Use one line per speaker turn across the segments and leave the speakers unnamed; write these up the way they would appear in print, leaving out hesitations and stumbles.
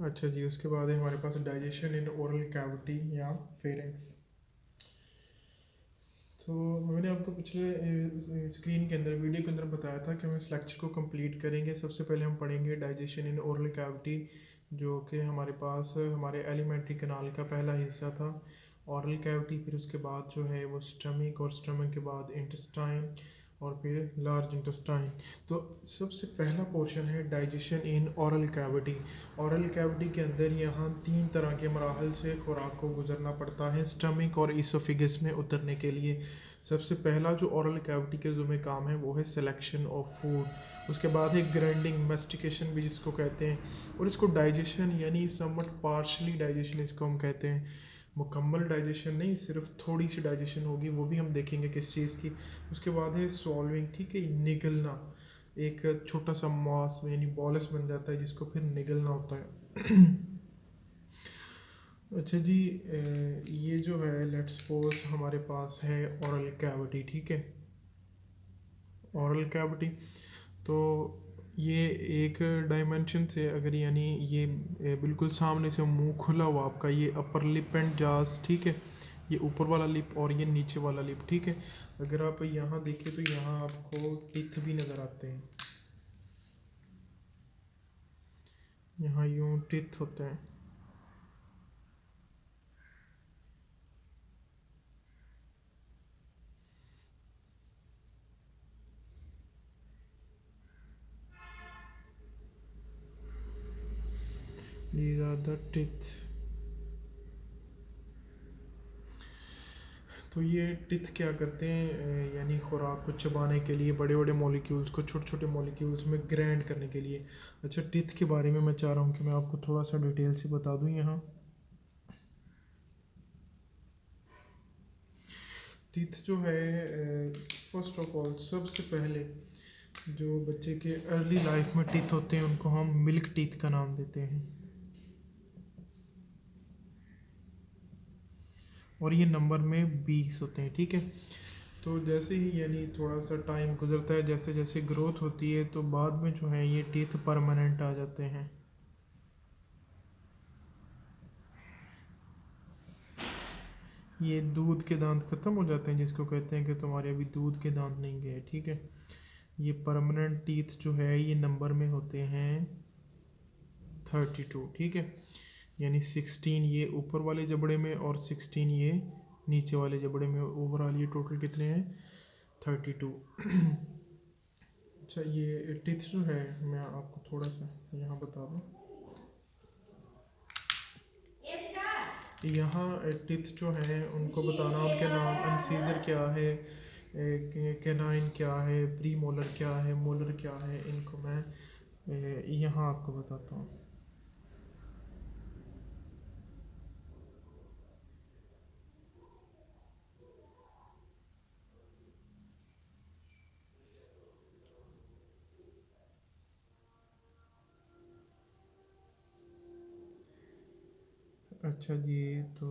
अच्छा जी, उसके बाद है हमारे पास डाइजेशन इन ओरल कैविटी या फेरेंक्स। तो मैंने आपको पिछले स्क्रीन के अंदर, वीडियो के अंदर बताया था कि हम इस लेक्चर को कंप्लीट करेंगे। सबसे पहले हम पढ़ेंगे डाइजेशन इन ओरल कैविटी, जो कि हमारे पास हमारे एलिमेंट्री कनाल का पहला हिस्सा था। ओरल कैविटी, फिर उसके बाद जो है वो स्टमक, और स्टमक के बाद इंटेस्टाइन, और फिर लार्ज इंटेस्टाइन। तो सबसे पहला पोर्शन है digestion in oral cavity. Oral cavity के अंदर यहाँ 3 तरह के मराहल से खुराक को गुजरना पड़ता है स्टमक और इसोफिगस में उतरने के लिए। सबसे पहला जो ओरल कैविटी के ज़ुम्मे काम है वो है सिलेक्शन ऑफ फूड। उसके बाद है ग्राइंडिंग, मेस्टिकेशन भी जिसको कहते हैं, और इसको डाइजेशन यानी समवट पार्शली डाइजेशन इसको हम कहते हैं। मुकम्मल डाइजेशन नहीं, सिर्फ थोड़ी सी डाइजेशन होगी, वो भी हम देखेंगे किस चीज़ की। उसके बाद है सॉल्विंग, ठीक है, निगलना। एक छोटा सा मास यानी बॉलस बन जाता है जिसको फिर निगलना होता है। अच्छा जी, ये जो है लेट्स सपोज हमारे पास है ओरल कैविटी, ठीक है। ओरल कैविटी, तो ये एक डायमेंशन से अगर यानी ये बिल्कुल सामने से मुंह खुला हुआ आपका, ये अपर लिप एंड जास, ठीक है, ये ऊपर वाला लिप और ये नीचे वाला लिप, ठीक है। अगर आप यहाँ देखें तो यहाँ आपको टीथ भी नज़र आते हैं, यहाँ यूँ टीथ होते हैं। These are the teeth। तो ये टिथ क्या करते हैं, यानी खुराक को चबाने के लिए, बड़े बड़े मॉलिक्यूल्स को छोटे छोटे मॉलिक्यूल्स में ग्राइंड करने के लिए। अच्छा, टिथ के बारे में मैं चाह रहा हूँ कि मैं आपको थोड़ा सा डिटेल से बता दूँ यहाँ। टिथ जो है, फर्स्ट ऑफ ऑल सबसे पहले जो बच्चे के अर्ली लाइफ में टिथ होते हैं उनको हम मिल्क टीथ का नाम देते हैं, और ये नंबर में 20 होते हैं, ठीक है। तो जैसे ही यानी थोड़ा सा टाइम गुजरता है, जैसे जैसे ग्रोथ होती है, तो बाद में जो है ये टीथ परमानेंट आ जाते हैं। ये दूध के दांत ख़त्म हो जाते हैं, जिसको कहते हैं कि तुम्हारे अभी दूध के दांत नहीं गए, ठीक है। ये परमानेंट टीथ जो है ये नंबर में होते हैं 32, ठीक है। यानी 16 ये ऊपर वाले जबड़े में और 16 ये नीचे वाले जबड़े में। ओवरऑल ये टोटल कितने हैं, 32। अच्छा, ये टीथ जो है मैं आपको थोड़ा सा यहाँ बता दूँ। यहाँ टिथ जो हैं उनको बताना, उनके नाम, अनसीजर क्या है, कैनाइन क्या है, प्री मोलर क्या है, मोलर क्या है, इनको मैं यहाँ आपको बताता हूँ। अच्छा जी, तो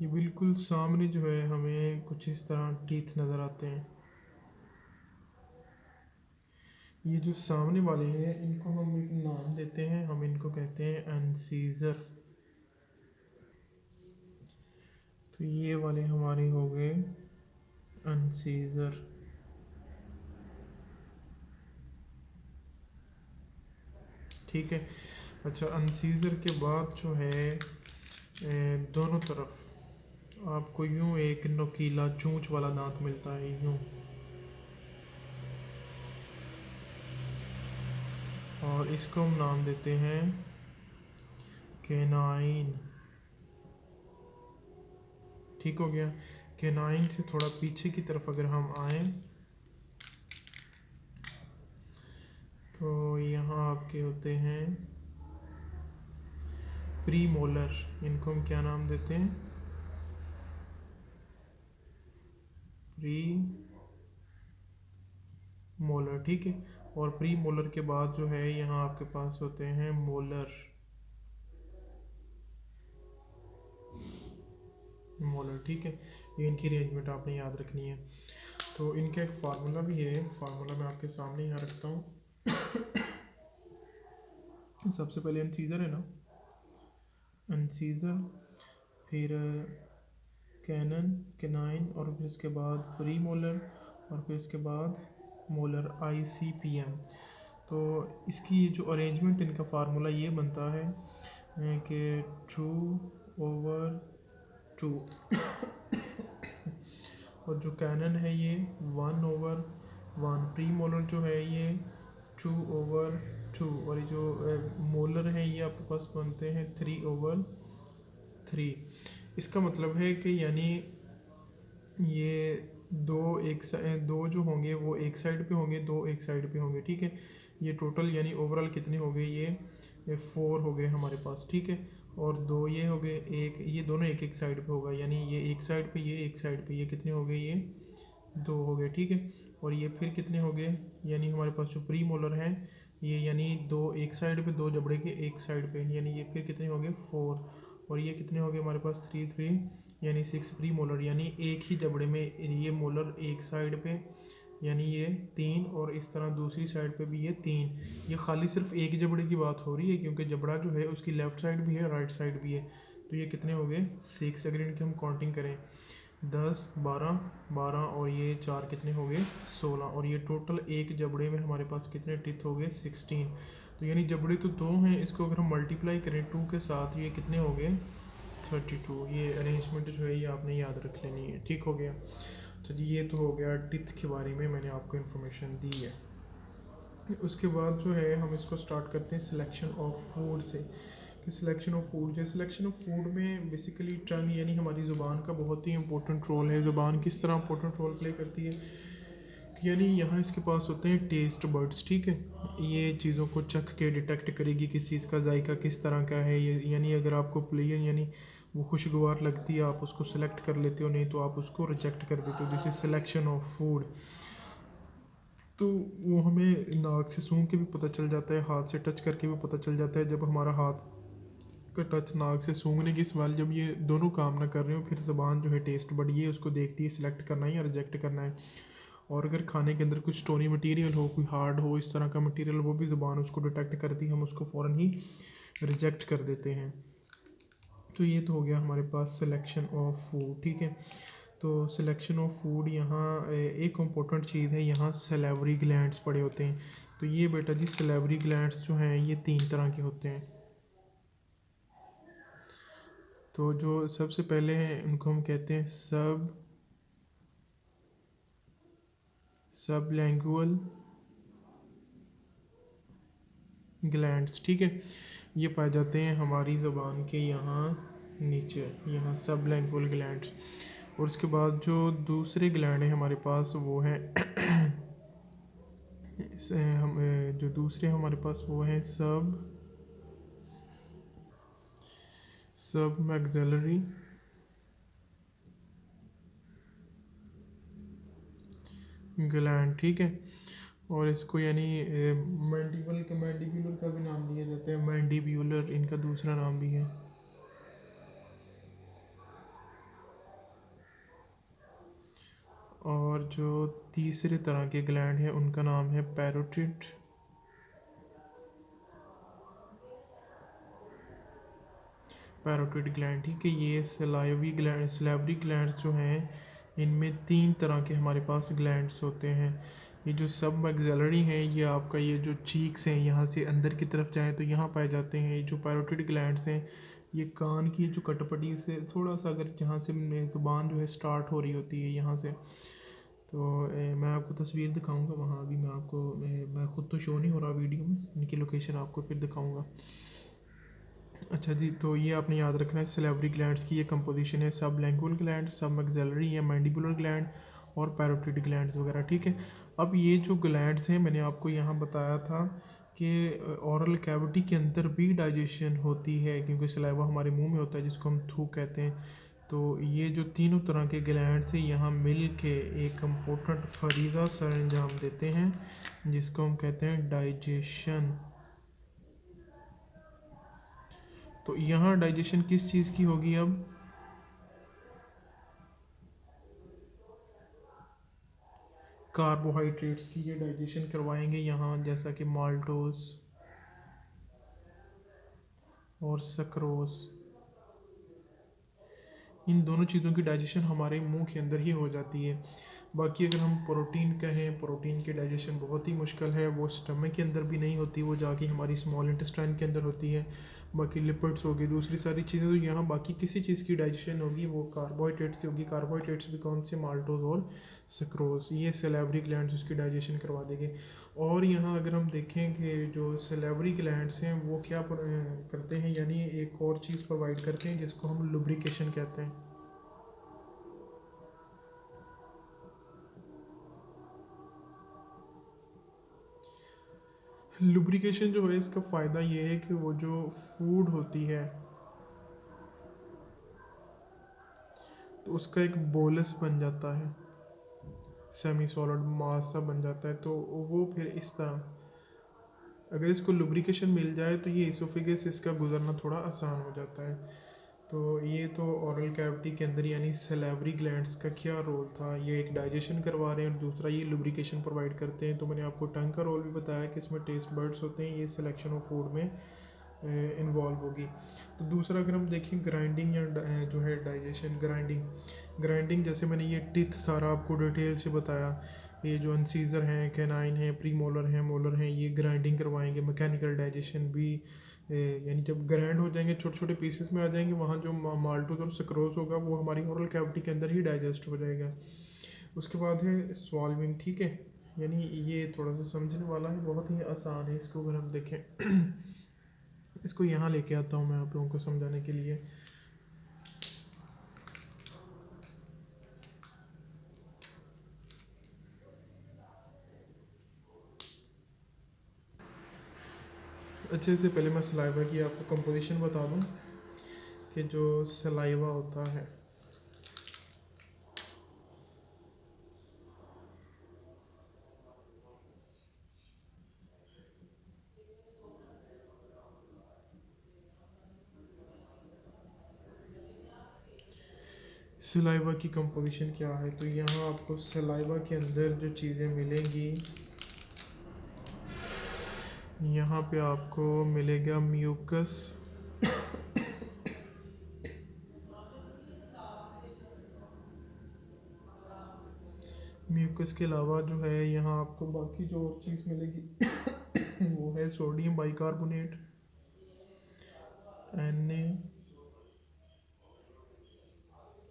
ये बिल्कुल सामने जो है हमें कुछ इस तरह टीथ नज़र आते हैं। ये जो सामने वाले हैं इनको हम एक नाम देते हैं, हम इनको कहते हैं अनसीजर। तो ये वाले हमारे हो गए अनसीजर, ठीक है। अच्छा, अनसीजर के बाद जो है दोनों तरफ आपको यूं एक नुकीला चोंच वाला दांत मिलता है, यूं। और इसको हम नाम देते हैं केनाइन, ठीक हो गया। केनाइन से थोड़ा पीछे की तरफ अगर हम आए तो यहाँ आपके होते हैं प्री मोलर। इनको हम क्या नाम देते हैं, प्री मोलर, ठीक है। और प्री मोलर के बाद जो है यहाँ आपके पास होते हैं मोलर, मोलर, ठीक है। ये इनकी अरेंजमेंट आपने याद रखनी है। तो इनका एक फार्मूला भी है, फार्मूला मैं आपके सामने यहाँ रखता हूँ। सबसे पहले अनसीजर है ना, अनसीजर, फिर कैनन, केनाइन, और फिर इसके बाद प्री मोलर, और फिर इसके बाद मोलर, ICPM। तो इसकी जो अरेंजमेंट, इनका फार्मूला ये बनता है कि 2/2 और जो कैनन है ये 1/1, प्री मोलर जो है ये 2/2, और ये जो मोलर है ये आपके पास बनते हैं 3/3। इसका मतलब है कि यानी ये दो जो होंगे वो एक साइड पे होंगे, दो एक साइड पे होंगे, ठीक है। ये टोटल यानी ओवरऑल कितने हो गए, ये 4 हो गए हमारे पास, ठीक है। और दो ये हो गए, एक ये दोनों एक एक साइड पे होगा, यानी ये एक साइड पे, ये एक साइड पे, ये कितने हो गए, ये 2 हो गए, ठीक है। और ये फिर कितने हो गए, यानी हमारे पास जो प्री मोलर हैं ये, यानी दो एक साइड पे, दो जबड़े के एक साइड पे, यानी ये फिर कितने हो गए 4। और ये कितने हो गए हमारे पास 3 यानी 6 प्री मोलर, यानी एक ही जबड़े में ये मोलर एक साइड पे, यानी ये 3, और इस तरह दूसरी साइड पे भी ये 3। ये खाली सिर्फ एक जबड़े की बात हो रही है, क्योंकि जबड़ा जो है उसकी लेफ़्ट साइड भी है, राइट साइड भी है। तो ये कितने हो गए 6, अगर इनकी हम काउंटिंग करें 10, 12, 12 और ये 4 कितने हो गए 16, और ये टोटल एक जबड़े में हमारे पास कितने टिथ हो गए 16। तो यानी जबड़े तो 2 हैं, इसको अगर हम मल्टीप्लाई करें 2 के साथ, ये कितने हो गए 32। ये अरेंजमेंट जो है ये आपने याद रख लेनी है, ठीक हो गया। तो जी ये तो हो गया टिथ के बारे में मैंने आपको इन्फॉर्मेशन दी है। उसके बाद जो है हम इसको स्टार्ट करते हैं सिलेक्शन ऑफ फूड से, कि सिलेक्शन ऑफ फूड जो सिलेक्शन ऑफ फूड में बेसिकली टंग यानी हमारी ज़ुबान का बहुत ही इंपॉर्टेंट रोल है। ज़ुबान किस तरह इंपॉर्टेंट रोल प्ले करती है, यानी यहाँ इसके पास होते हैं टेस्ट बर्ड्स, ठीक है। ये चीज़ों को चख के डिटेक्ट करेगी किस चीज़ का जायका किस तरह का है ये, यानी अगर आपको प्लेन यानी वो खुशगवार लगती है आप उसको सिलेक्ट कर लेते हो, नहीं तो आप उसको रिजेक्ट कर देते हो। This is selection of food. तो वो हमें नाक से सूंघ के भी पता चल जाता है, हाथ से टच करके भी पता चल जाता है। जब हमारा हाथ का टच नाक से सूंघने की स्मेल, जब ये दोनों काम ना कर रहे हो, फिर ज़बान जो है टेस्ट बड ये उसको देखती है सिलेक्ट करना है या रिजेक्ट करना है। और अगर खाने के अंदर कुछ स्टोनी मटेरियल हो, कोई हार्ड हो, इस तरह का मटेरियल, वो भी ज़बान उसको डिटेक्ट करती है, हम उसको फ़ौरन ही रिजेक्ट कर देते हैं। तो ये तो हो गया हमारे पास सिलेक्शन ऑफ फूड, ठीक है। तो सिलेक्शन ऑफ फूड यहाँ एक इम्पोर्टेंट चीज़ है, यहाँ सलेवरी ग्लैंड्स पड़े होते हैं। तो ये बेटा जी सलेवरी ग्लैंड्स जो हैं ये 3 तरह के होते हैं। तो जो सबसे पहले हैं उनको हम कहते हैं सबलैंगुअल ग्लैंड्स, ठीक है। ये पाए जाते हैं हमारी ज़बान के यहाँ नीचे, यहाँ सबलैंगुअल ग्लैंड्स। और उसके बाद जो दूसरे ग्लैंड हैं हमारे पास वो हैं हम जो दूसरे हमारे पास वो हैं सब मैक्सिलरी ग्लैंड, ठीक है। और इसको यानी मैंडिब्यूलर का भी नाम दिया जाता है, मैंडिब्यूलर इनका दूसरा नाम भी है। और जो तीसरे तरह के ग्लैंड हैं उनका नाम है पैरोटिड ग्लैंड, ठीक है। ये सलाइवरी ग्लैंड्स जो हैं इनमें 3 तरह के हमारे पास ग्लैंड्स होते हैं। ये जो सब मैक्सिलरी हैं ये आपका ये जो चीक्स हैं यहाँ से अंदर की तरफ जाएँ तो यहाँ पाए जाते हैं। ये जो पैरोटिड ग्लैंड्स हैं ये कान की जो कटपटी से थोड़ा सा अगर जहाँ से ज़ुबान जो है स्टार्ट हो रही होती है यहाँ से, तो मैं आपको तस्वीर दिखाऊंगा वहाँ। अभी मैं आपको मैं ख़ुद तो शो नहीं हो रहा वीडियो में, इनकी लोकेशन आपको फिर दिखाऊंगा। अच्छा जी, तो ये आपने याद रखना है सलेवरी ग्लैंड्स की ये कंपोजिशन है, सब लैंगुअल ग्लैंड, सब मैक्सिलरी या मैंडिबुलर ग्लैंड और पैरोटिड ग्लैंड्स वगैरह, ठीक है। अब ये जो ग्लैंड्स हैं मैंने आपको यहाँ बताया था कि ओरल कैविटी के अंदर भी डाइजेशन होती है, क्योंकि सलाइवा हमारे मुंह में होता है जिसको हम थूक कहते हैं। तो ये जो तीनों तरह के ग्लैंड्स हैं यहाँ मिल के एक इम्पोर्टेंट फरीज़ा सरंजाम देते हैं जिसको हम कहते हैं डाइजेशन। तो यहाँ डाइजेशन किस चीज़ की होगी अब, कार्बोहाइड्रेट्स की ये डाइजेशन करवाएंगे यहाँ, जैसा कि माल्टोस और सक्रोज। इन दोनों चीज़ों की डाइजेशन हमारे मुंह के अंदर ही हो जाती है। बाकी अगर हम प्रोटीन कहें, प्रोटीन की डाइजेशन बहुत ही मुश्किल है, वो स्टमक के अंदर भी नहीं होती, वो जाके हमारी स्मॉल इंटेस्टाइन के अंदर होती है। बाकी लिपिड्स होगी, दूसरी सारी चीज़ें, तो यहाँ बाकी किसी चीज़ की डाइजेशन होगी वो कार्बोहाइड्रेट से होगी। कार्बोहाइड्रेट्स भी कौन से, माल्टोज और सक्रोज, ये सेलेवरी ग्लैंड्स उसकी डाइजेशन करवा देंगे। और यहाँ अगर हम देखें कि जो सेलेवरी ग्लैंड्स हैं वो क्या करते हैं, यानी एक और चीज़ प्रोवाइड करते हैं जिसको हम लुब्रिकेशन कहते हैं। लुब्रिकेशन जो है इसका फ़ायदा ये है कि वो जो फूड होती है तो उसका एक बोलस बन जाता है, सेमी सॉलिड मास सा बन जाता है। तो वो फिर इस तरह अगर इसको लुब्रिकेशन मिल जाए तो ये इसोफिगस इसका गुजरना थोड़ा आसान हो जाता है। तो ये तो ओरल कैविटी के अंदर यानी सलेवरी ग्लैंड्स का क्या रोल था, ये एक डाइजेशन करवा रहे हैं और दूसरा ये लुब्रिकेशन प्रोवाइड करते हैं। तो मैंने आपको टंग का रोल भी बताया कि इसमें टेस्ट बर्ड्स होते हैं, ये सिलेक्शन ऑफ फूड में इन्वॉल्व होगी। तो दूसरा अगर हम देखें ग्राइंडिंग या जो है डाइजेशन, ग्राइंडिंग जैसे मैंने ये टिथ सारा आपको डिटेल से बताया, ये जो इंसीजर हैं, कैनाइन हैं, प्री मोलर हैं, मोलर हैं, ये ग्राइंडिंग करवाएंगे। मैकेनिकल डाइजेशन भी यानी जब ग्राइंड हो जाएंगे, छोटे छोटे पीसेस में आ जाएंगे, वहाँ जो माल्टोज और सक्रोज होगा वो हमारी ओरल कैविटी के अंदर ही डाइजेस्ट हो जाएगा। उसके बाद है सॉल्विंग, ठीक है, यानी ये थोड़ा सा समझने वाला है, बहुत ही आसान है। इसको अगर हम देखें इसको यहाँ लेके आता हूँ मैं आप लोगों को समझाने के लिए। अच्छे से पहले मैं सलाइवा की आपको कंपोजिशन बता दूँ कि जो सलाइवा होता है सलाइवा की कंपोजिशन क्या है। तो यहाँ आपको सलाइवा के अंदर जो चीज़ें मिलेंगी, यहाँ पे आपको मिलेगा म्यूकस, म्यूकस के अलावा जो है यहाँ आपको बाकी जो और चीज़ मिलेगी वो है sodium bicarbonate, Na,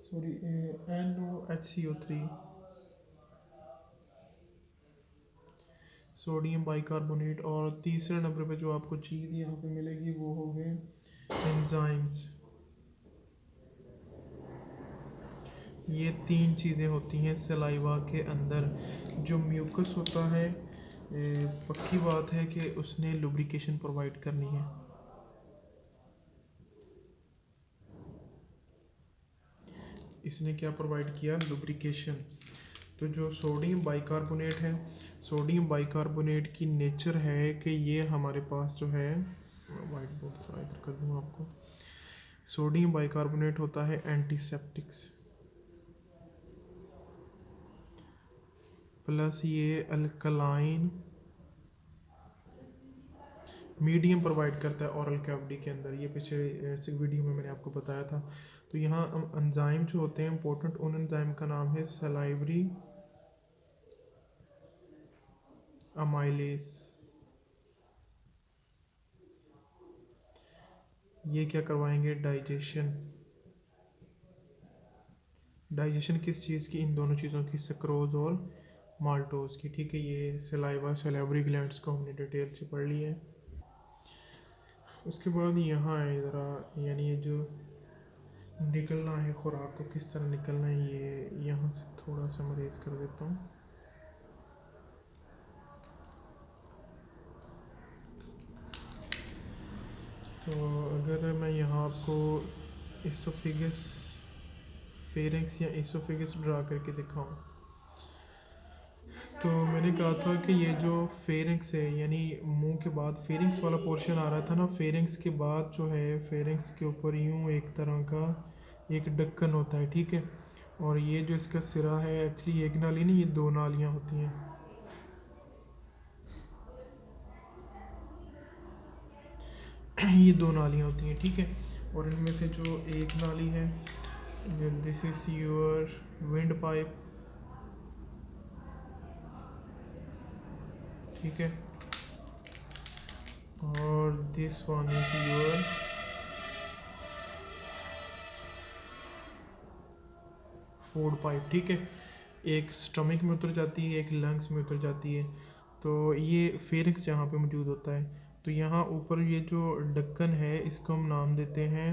sorry NOHCO3, sodium bicarbonate. और तीसरे नंबर पे जो आपको चीज़ यहाँ पे मिलेगी वो हो गए एंजाइम्स। ये तीन चीज़ें होती हैं सलाइवा के अंदर। जो म्यूकस होता है पक्की बात है कि उसने लुब्रिकेशन प्रोवाइड करनी है। इसने क्या प्रोवाइड किया, लुब्रिकेशन। तो जो सोडियम बाइकार्बोनेट है, सोडियम बाइकार्बोनेट की नेचर है कि ये हमारे पास जो है, वाइट बोर्ड थोड़ा इधर कर दूँ आपको, सोडियम बाइकार्बोनेट होता है एंटीसेप्टिक्स, प्लस ये अल्कलाइन मीडियम प्रोवाइड करता है ओरल कैविटी के अंदर। ये पिछले वीडियो में मैंने आपको बताया था। तो यहाँ एंजाइम जो होते हैं इंपॉर्टेंट, उन एंजाइम का नाम है सलाइवरी अमाइलेस। ये क्या करवाएंगे, डाइजेशन। डाइजेशन किस चीज़ की, इन दोनों चीज़ों की, सक्रोज और माल्टोज की, ठीक है। ये सलाइवा सलेवरी ग्लैंड्स को हमने डिटेल से पढ़ लिया है। उसके बाद यहाँ है ज़रा, यानी ये जो निकलना है खुराक को किस तरह निकलना है, ये यहाँ से थोड़ा सा मैं रेज कर देता हूँ। तो अगर मैं यहाँ आपको इसोफिगस, फेरिंक्स या इसोफिगस ड्रा करके दिखाऊं, तो मैंने कहा था कि ये जो फेरिंक्स है यानी मुंह के बाद फेरिंक्स वाला पोर्शन आ रहा था ना, फेरिंक्स के बाद जो है फेरिंक्स के ऊपर यूं एक तरह का एक ढक्कन होता है, ठीक है। और ये जो इसका सिरा है, एक्चुअली एक नाली नहीं, ये दो नालियाँ होती हैं। ये दो नालियाँ होती हैं, ठीक है। और इनमें से जो एक नाली है, this is your wind pipe, ठीक है। और this one is your food pipe, ठीक है। एक स्टमक में उतर जाती है, एक लंग्स में उतर जाती है। तो ये फेरिंक्स यहाँ पे मौजूद होता है। तो यहाँ ऊपर ये जो ढक्कन है, इसको हम नाम देते हैं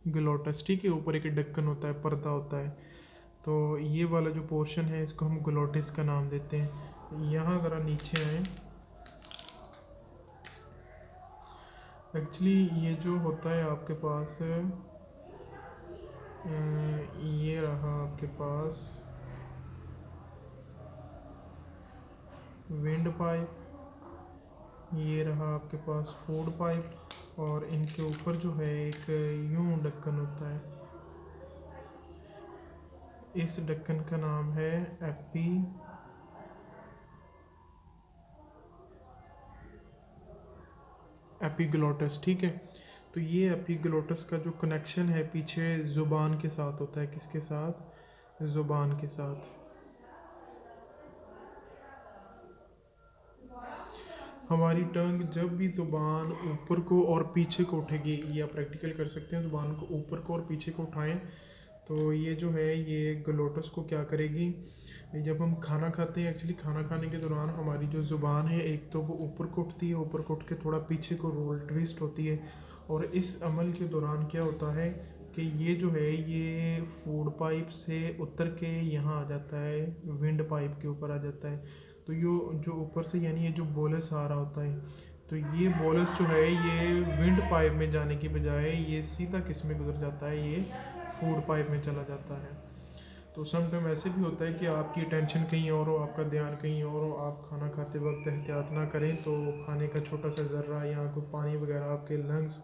एपिग्लोटस, ठीक है। ऊपर एक ढक्कन होता है, पर्दा होता है। तो ये वाला जो पोर्शन है, इसको हम ग्लोटिस का नाम देते हैं। यहाँ ज़रा नीचे आए। एक्चुअली ये जो होता है आपके पास, ये रहा आपके पास विंड पाइप, ये रहा आपके पास फूड पाइप, और इनके ऊपर जो है एक यूं ढक्कन होता है। इस ढक्कन का नाम है एपिग्लोटस, ठीक है। तो ये एपिग्लोटस का जो कनेक्शन है पीछे ज़ुबान के साथ होता है। किसके साथ? ज़ुबान के साथ। हमारी टंग जब भी ज़ुबान ऊपर को और पीछे को उठेगी, ये आप प्रैक्टिकल कर सकते हैं। ज़ुबान को ऊपर को और पीछे को उठाएं, तो ये जो है ये ग्लोटस को क्या करेगी, जब हम खाना खाते हैं, एक्चुअली खाना खाने के दौरान हमारी जो ज़ुबान है, एक तो वो ऊपर को उठती है, ऊपर को उठ के थोड़ा पीछे को रोल ट्विस्ट होती है। और इस अमल के दौरान क्या होता है कि ये जो है ये फूड पाइप से उतर के यहाँ आ जाता है, विंड पाइप के ऊपर आ जाता है। तो ये जो ऊपर से यानी ये जो बोलस आ रहा होता है, तो ये बोलस जो है ये विंड पाइप में जाने की बजाय ये सीधा किस में गुजर जाता है, ये फूड पाइप में चला जाता है। तो सम टाइम ऐसे भी होता है कि आपकी टेंशन कहीं और हो, आपका ध्यान कहीं और हो, आप खाना खाते वक्त एहतियात ना करें, तो खाने का छोटा सा ज़र्रा या कोई पानी वगैरह आपके लंग्स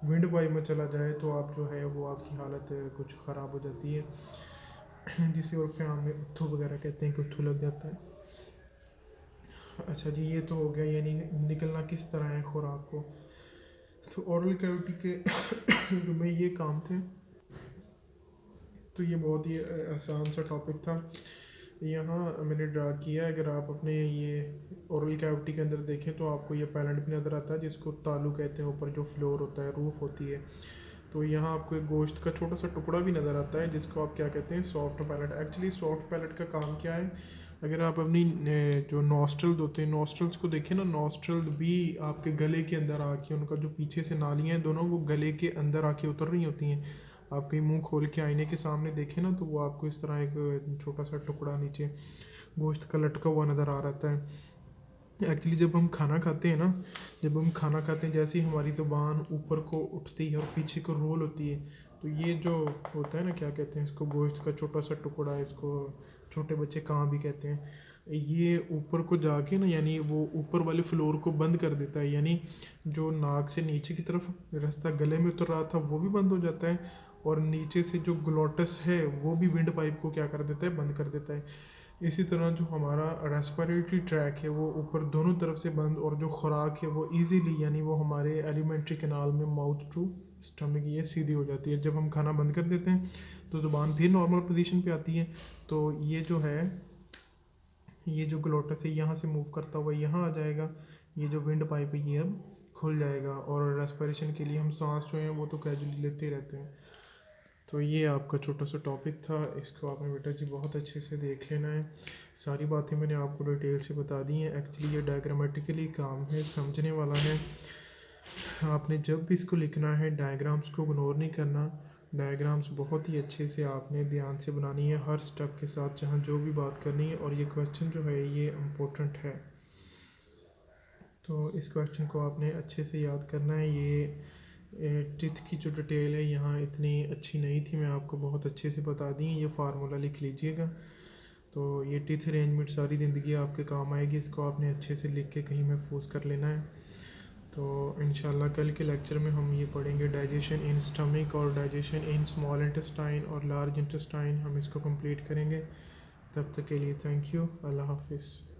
विंड पाइप में चला जाए, तो आप जो है वो आपकी हालत कुछ ख़राब हो जाती है, जिसे उर्फ़ आम में उत्थू वगैरह कहते हैं कि उत्थू लग जाता है। अच्छा जी, ये तो हो गया यानी निकलना किस तरह है खुराक को। तो ओरल कैविटी के जो में ये काम थे, तो ये बहुत ही आसान सा टॉपिक था। यहाँ मैंने ड्रा किया, अगर आप अपने ये ओरल कैविटी के अंदर देखें तो आपको ये पैलेट भी नज़र आता है, जिसको तालू कहते हैं। ऊपर जो फ्लोर होता है, रूफ होती है। तो यहाँ आपको एक गोश्त का छोटा सा टुकड़ा भी नज़र आता है, जिसको आप क्या कहते हैं, soft palate. Actually soft palate का काम क्या है, अगर आप अपनी जो नॉस्ट्रल होते हैं, नॉस्ट्रल्स को देखें ना, नॉस्ट्रल भी आपके गले के अंदर आके, उनका जो पीछे से नालियाँ हैं दोनों, वो गले के अंदर आके उतर रही होती हैं। आप कहीं मुंह खोल के आईने के सामने देखें ना, तो वो आपको इस तरह एक छोटा सा टुकड़ा नीचे गोश्त का लटका हुआ नज़र आ रहता है। एक्चुअली जब हम खाना खाते हैं ना, जब हम खाना खाते हैं, जैसे ही हमारी ज़ुबान ऊपर को उठती है और पीछे को रोल होती है, तो ये जो होता है ना, क्या कहते हैं इसको, गोश्त का छोटा सा टुकड़ा, इसको छोटे बच्चे काँ भी कहते हैं, ये ऊपर को जाके ना, यानी वो ऊपर वाले फ्लोर को बंद कर देता है। यानी जो नाक से नीचे की तरफ रास्ता गले में उतर रहा था वो भी बंद हो जाता है, और नीचे से जो ग्लोटस है वो भी विंड पाइप को क्या कर देता है, बंद कर देता है। इसी तरह जो हमारा रेस्पिरेटरी ट्रैक है वो ऊपर दोनों तरफ से बंद, और जो खुराक है वो इजीली, यानी वो हमारे एलिमेंट्री कैनाल में माउथ टू स्टमक ये सीधी हो जाती है। जब हम खाना बंद कर देते हैं तो ज़ुबान फिर नॉर्मल पोजीशन पे आती है। तो ये जो है, ये जो ग्लोटस है यहाँ से मूव करता हुआ यहाँ आ जाएगा, ये जो विंड पाइप है ये अब खुल जाएगा, और रेस्पिरेशन के लिए हम सांस जो है वो तो कैजुअली लेते रहते हैं। तो ये आपका छोटा सा टॉपिक था, इसको आपने बेटा जी बहुत अच्छे से देख लेना है। सारी बातें मैंने आपको डिटेल से बता दी हैं। एक्चुअली ये डायग्रामेटिकली काम है, समझने वाला है। आपने जब भी इसको लिखना है, डायग्राम्स को इग्नोर नहीं करना। डायग्राम्स बहुत ही अच्छे से आपने ध्यान से बनानी है, हर स्टेप के साथ जहाँ जो भी बात करनी है। और ये क्वेश्चन जो है ये इम्पोर्टेंट है, तो इस क्वेश्चन को आपने अच्छे से याद करना है। ये टिथ की जो डिटेल है यहाँ इतनी अच्छी नहीं थी, मैं आपको बहुत अच्छे से बता दी। ये फार्मूला लिख लीजिएगा। तो ये टिथ अरेंजमेंट सारी ज़िंदगी आपके काम आएगी, इसको आपने अच्छे से लिख के कहीं महफूज कर लेना है। तो इंशाल्लाह कल के लेक्चर में हम ये पढ़ेंगे डाइजेशन इन स्टमक और डाइजेशन इन स्मॉल इंटेस्टाइन और लार्ज इंटेस्टाइन, हम इसको कंप्लीट करेंगे। तब तक के लिए थैंक यू, अल्लाह हाफिज़।